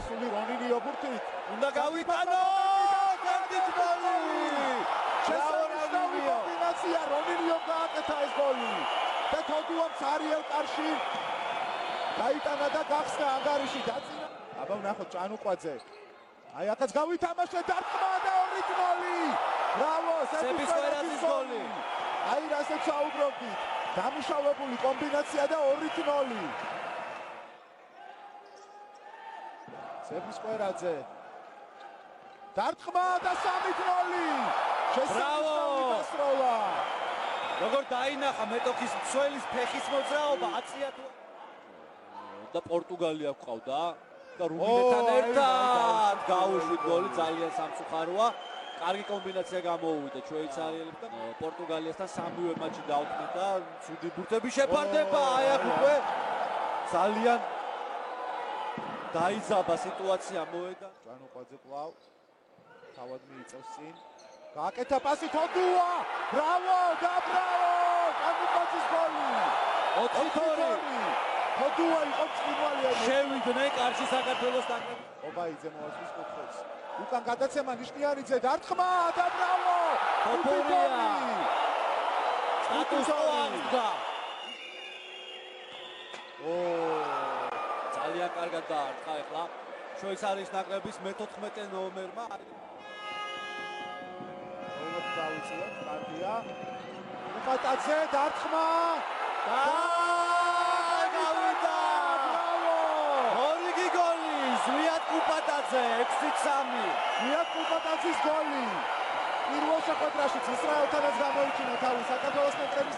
გასული რონინიო ბურთით. უნდა გავიტანო! გერდით გოლი! შესაძლებელი კომბინაცია რონინიომ გააკეთა ეს გოლი. და თოდუამ ცარიელ კარში გაიტანა და გახსნა ანგარიში დაწინა. აბა ვნახოთ ჭანუყვაძე. აი ახაც გავითამაშე დარტყმა და 2-0. ბრავო, სეფისკვერაძის გოლი. აი რასაც საუბრობდით. დამუშავებული კომბინაცია და 2-0. სეფისკვერაძე. დარტყმა და 3-0. შესაძლებელი დასროლა. როგორ დაინახა მეტოქის მცველის ფეხის მოძრაობა 10-ია თუ და პორტუგალია გვყავდა და რუმინეთთან ერთად გაუშვით გოლი ძალიან სამწუხაროა. კარგი კომბინაცია გამოუვიდა შვეიცარიელებთან და პორტუგალიასთან სამივე მატჩი დაუდგნენ და ცუდი ბურთები შეფარდება. აი აქ უკვე ძალიან დაიძაბა სიტუაცია მოედა. ჭანუყვაძე კვლავ თავად მიიწევს წინ. გააკეთა პასი თოდუა. ბრავო და ბრავო! ჭანუყვაძის გოლი. 4-2. თოდუა იყო წინვალიანი. შევიდნენ კარში საქართველოს დაკრები. ობაიძე მოასწრის კუთხეს. უკან გადაცემა ნიშნიანიძე დარტყმა და ბრავო! თოფორია. სტატუსო აღდგა. ძალიან კარგად დაარტყა ახლა შვეიცარიის ნაკრების მე-14 ნომერმა. დავიწყოთ პარტია. უპატაძე დარტყმა და გავიდა. ბრავო! ორიგი გოლი ზვიად უპატაძე 6-3. ზვიად უპატაძის გოლი. პირველ შეხვედრაშიც ისრაელთანაც გამოიჩინა თავი საქართველოს ნაკრების